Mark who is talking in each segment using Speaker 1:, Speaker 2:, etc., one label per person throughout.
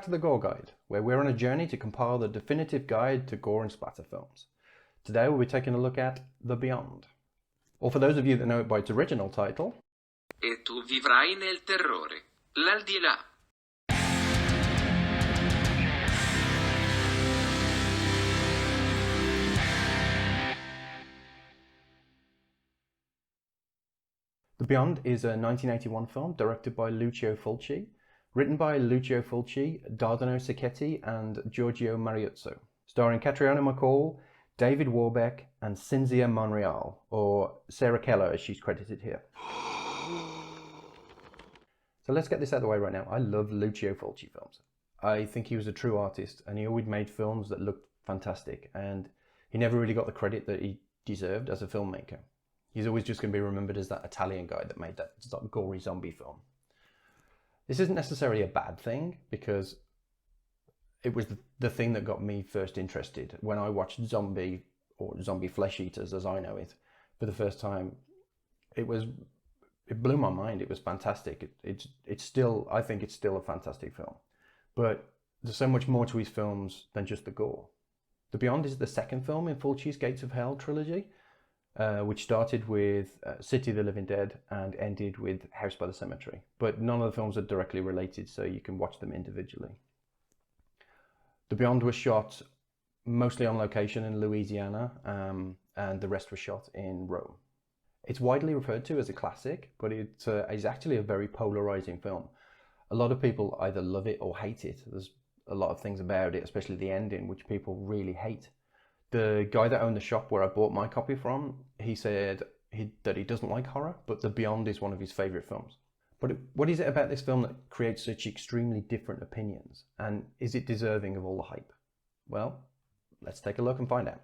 Speaker 1: to the Gore Guide, where we're on a journey to compile the definitive guide to gore and splatter films. Today we'll be taking a look at The Beyond. Or for those of you that know it by its original title...
Speaker 2: E tu vivrai nel terrore, l'aldilà.
Speaker 1: The Beyond is a 1981 film directed by Lucio Fulci, written by Lucio Fulci, Dardano Sacchetti and Giorgio Mariuzzo, starring Catriona MacColl, David Warbeck and Cinzia Monreal, or Sarah Keller as she's credited here. So let's get this out of the way right now. I love Lucio Fulci films. I think he was a true artist and he always made films that looked fantastic, and he never really got the credit that he deserved as a filmmaker. He's always just going to be remembered as that Italian guy that made that gory zombie film. This isn't necessarily a bad thing, because it was the thing that got me first interested. When I watched Zombie, or Zombie Flesh Eaters as I know it, for the first time, it blew my mind. It was fantastic. It's still, I think it's still a fantastic film. But there's so much more to his films than just the gore. The Beyond is the second film in Fulci's Gates of Hell trilogy, which started with City of the Living Dead and ended with House by the Cemetery. But none of the films are directly related, so you can watch them individually. The Beyond was shot mostly on location in Louisiana, and the rest was shot in Rome. It's widely referred to as a classic, but it is actually a very polarizing film. A lot of people either love it or hate it. There's a lot of things about it, especially the ending, which people really hate. The guy that owned the shop where I bought my copy from, he said that he doesn't like horror, but The Beyond is one of his favourite films. But what is it about this film that creates such extremely different opinions? And is it deserving of all the hype? Well, let's take a look and find out.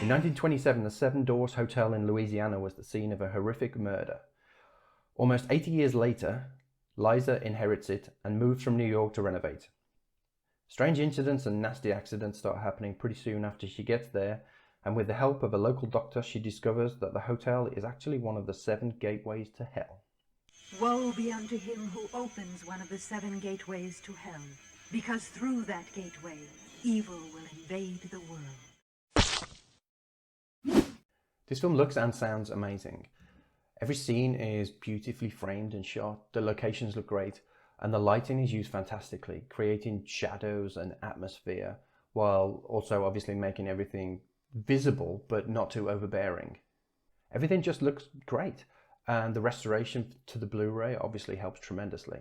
Speaker 1: In 1927, the Seven Doors Hotel in Louisiana was the scene of a horrific murder. Almost 80 years later, Liza inherits it and moves from New York to renovate. Strange incidents and nasty accidents start happening pretty soon after she gets there, and with the help of a local doctor, she discovers that the hotel is actually one of the 7 gateways to hell.
Speaker 3: Woe be unto him who opens one of the 7 gateways to hell, because through that gateway, evil will invade the world.
Speaker 1: This film looks and sounds amazing. Every scene is beautifully framed and shot, the locations look great, and the lighting is used fantastically, creating shadows and atmosphere, while also obviously making everything visible, but not too overbearing. Everything just looks great, and the restoration to the Blu-ray obviously helps tremendously.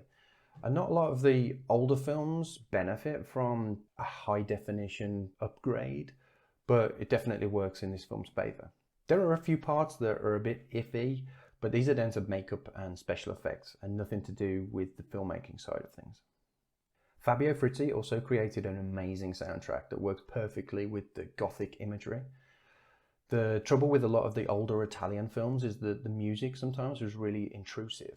Speaker 1: And not a lot of the older films benefit from a high definition upgrade, but it definitely works in this film's favour. There are a few parts that are a bit iffy, but these are down to makeup and special effects and nothing to do with the filmmaking side of things. Fabio Frizzi also created an amazing soundtrack that works perfectly with the gothic imagery. The trouble with a lot of the older Italian films is that the music sometimes was really intrusive.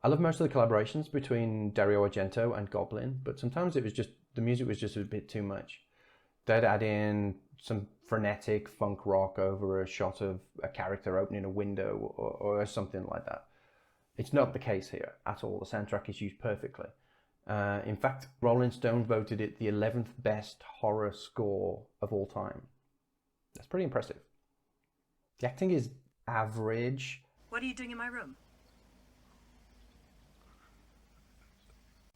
Speaker 1: I love most of the collaborations between Dario Argento and Goblin, but sometimes the music was just a bit too much. They'd add in some frenetic funk rock over a shot of a character opening a window or something like that. It's not the case here at all. The soundtrack is used perfectly. In fact, Rolling Stone voted it the 11th best horror score of all time. That's pretty impressive. The acting is average.
Speaker 3: What are you doing in my room?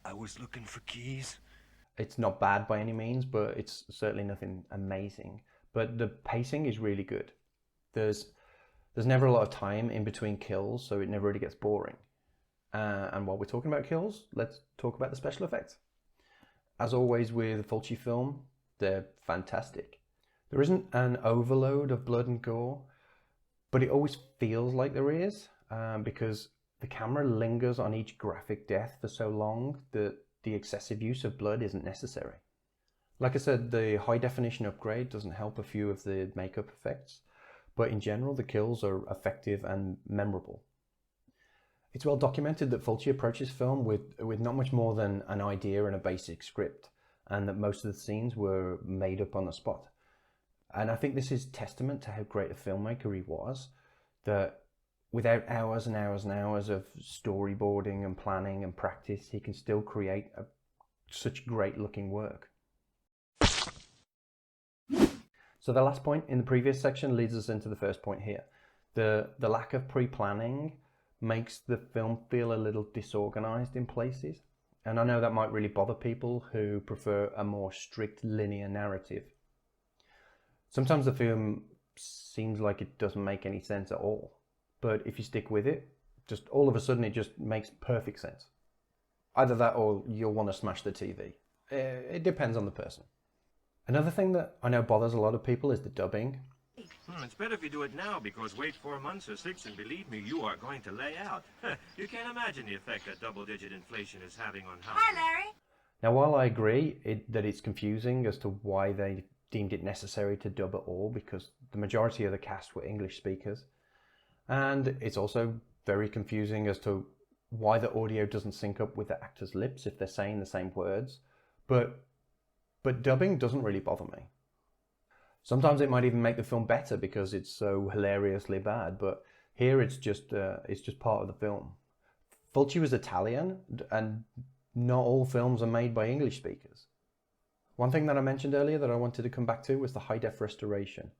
Speaker 4: I was looking for keys.
Speaker 1: It's not bad by any means, but it's certainly nothing amazing. But the pacing is really good. There's never a lot of time in between kills, so it never really gets boring. And while we're talking about kills, let's talk about the special effects. As always with a Fulci film, they're fantastic. There isn't an overload of blood and gore, but it always feels like there is, because the camera lingers on each graphic death for so long that the excessive use of blood isn't necessary. Like I said, the high definition upgrade doesn't help a few of the makeup effects, but in general the kills are effective and memorable. It's well documented that Fulci approaches film with not much more than an idea and a basic script, and that most of the scenes were made up on the spot. And I think this is testament to how great a filmmaker he was. that without hours and hours and hours of storyboarding and planning and practice, he can still create such great looking work. So the last point in the previous section leads us into the first point here. The lack of pre-planning makes the film feel a little disorganized in places. And I know that might really bother people who prefer a more strict linear narrative. Sometimes the film seems like it doesn't make any sense at all. But if you stick with it, just all of a sudden it just makes perfect sense. Either that or you'll want to smash the TV. It depends on the person. Another thing that I know bothers a lot of people is the dubbing.
Speaker 4: It's better if you do it now, because wait 4 months or 6 and believe me, you are going to lay out. You can't imagine the effect that double-digit inflation is having on housing.
Speaker 3: Hi, Larry.
Speaker 1: Now, while I agree that it's confusing as to why they deemed it necessary to dub at all, because the majority of the cast were English speakers, and it's also very confusing as to why the audio doesn't sync up with the actors' lips if they're saying the same words, but dubbing doesn't really bother me. Sometimes it might even make the film better because it's so hilariously bad, but here it's just part of the film. Fulci was Italian, and not all films are made by English speakers. One thing that I mentioned earlier that I wanted to come back to was the high-def restoration.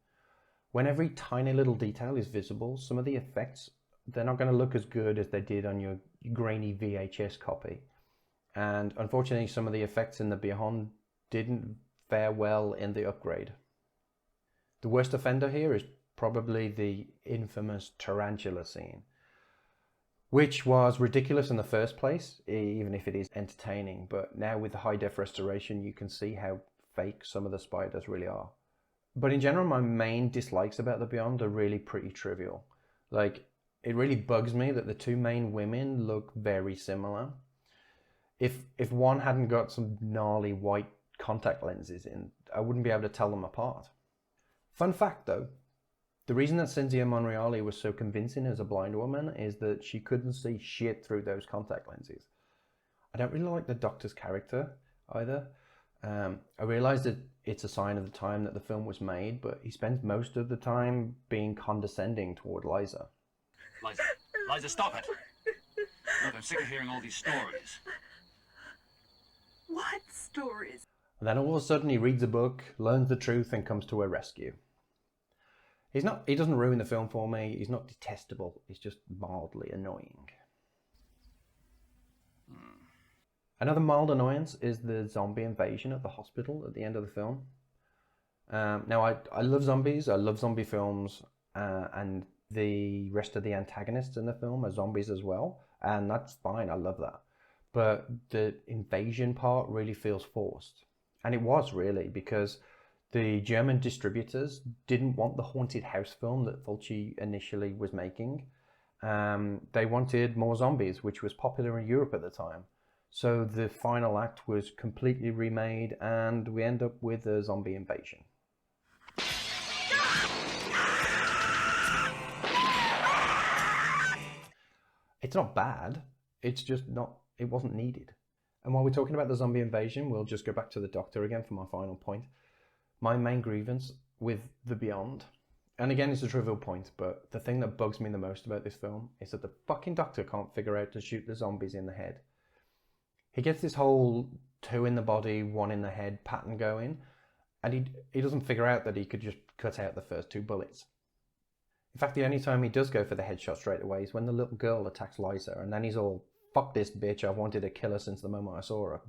Speaker 1: When every tiny little detail is visible, some of the effects, they're not going to look as good as they did on your grainy VHS copy. And unfortunately, some of the effects in the Beyond didn't fare well in the upgrade. The worst offender here is probably the infamous tarantula scene, which was ridiculous in the first place, even if it is entertaining. But now with the high-def restoration, you can see how fake some of the spiders really are. But in general, my main dislikes about The Beyond are really pretty trivial. Like, it really bugs me that the two main women look very similar. If one hadn't got some gnarly white contact lenses in, I wouldn't be able to tell them apart. Fun fact though, the reason that Cynthia Monreale was so convincing as a blind woman is that she couldn't see shit through those contact lenses. I don't really like the Doctor's character either. I realise that it's a sign of the time that the film was made, but he spends most of the time being condescending toward Liza.
Speaker 5: Liza, stop it! Look, I'm sick of hearing all these stories.
Speaker 3: What stories?
Speaker 1: And then all of a sudden he reads a book, learns the truth, and comes to her rescue. He doesn't ruin the film for me. He's not detestable. He's just mildly annoying. Another mild annoyance is the zombie invasion at the hospital at the end of the film. Now, I love zombies. I love zombie films. And the rest of the antagonists in the film are zombies as well. And that's fine. I love that. But the invasion part really feels forced. And it was really, because the German distributors didn't want the haunted house film that Fulci initially was making. They wanted more zombies, which was popular in Europe at the time. So the final act was completely remade, and we end up with a zombie invasion. It's not bad, it's just not, it wasn't needed. And while we're talking about the zombie invasion, we'll just go back to the Doctor again for my final point. My main grievance with The Beyond, and again it's a trivial point, but the thing that bugs me the most about this film is that the fucking Doctor can't figure out to shoot the zombies in the head. He gets this whole 2 in the body, 1 in the head pattern going, and he doesn't figure out that he could just cut out the first 2 bullets. In fact, the only time he does go for the headshot straight away is when the little girl attacks Liza, and then he's all, fuck this bitch, I've wanted to kill her since the moment I saw her.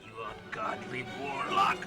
Speaker 4: You ungodly warlock!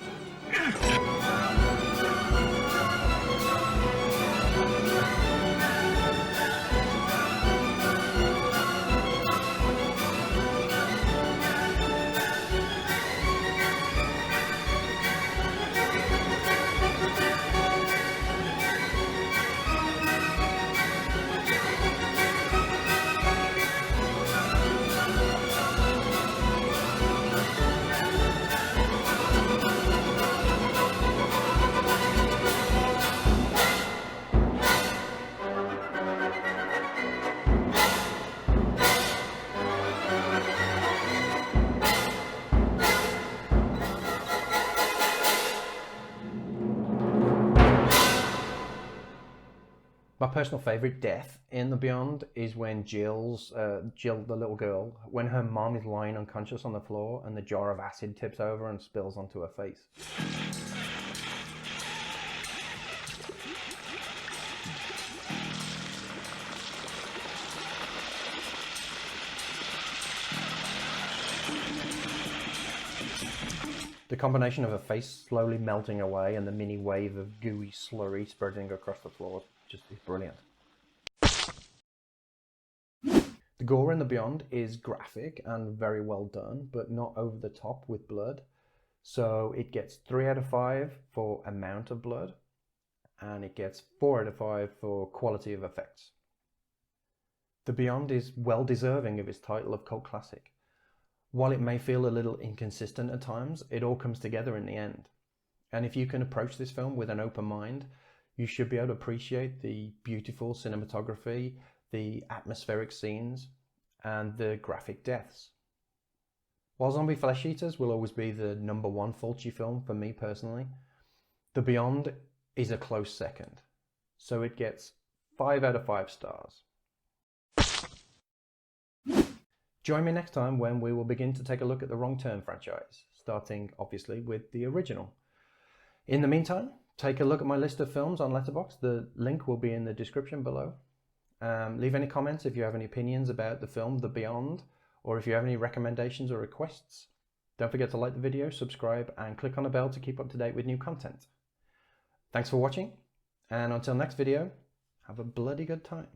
Speaker 1: My personal favourite death in The Beyond is when Jill, the little girl, when her mom is lying unconscious on the floor and the jar of acid tips over and spills onto her face. The combination of her face slowly melting away and the mini wave of gooey slurry spreading across the floor just is brilliant. The gore in The Beyond is graphic and very well done, but not over the top with blood. So it gets 3 out of 5 for amount of blood, and it gets 4 out of 5 for quality of effects. The Beyond is well deserving of its title of cult classic. While it may feel a little inconsistent at times, it all comes together in the end. And if you can approach this film with an open mind, you should be able to appreciate the beautiful cinematography, the atmospheric scenes, and the graphic deaths. While Zombie Flesh Eaters will always be the #1 Fulci film for me personally, The Beyond is a close second. So it gets 5 out of 5 stars. Join me next time when we will begin to take a look at the Wrong Turn franchise, starting obviously with the original. In the meantime, take a look at my list of films on Letterboxd. The link will be in the description below. Leave any comments if you have any opinions about the film The Beyond, or if you have any recommendations or requests. Don't forget to like the video, subscribe, and click on the bell to keep up to date with new content. Thanks for watching, and until next video, have a bloody good time.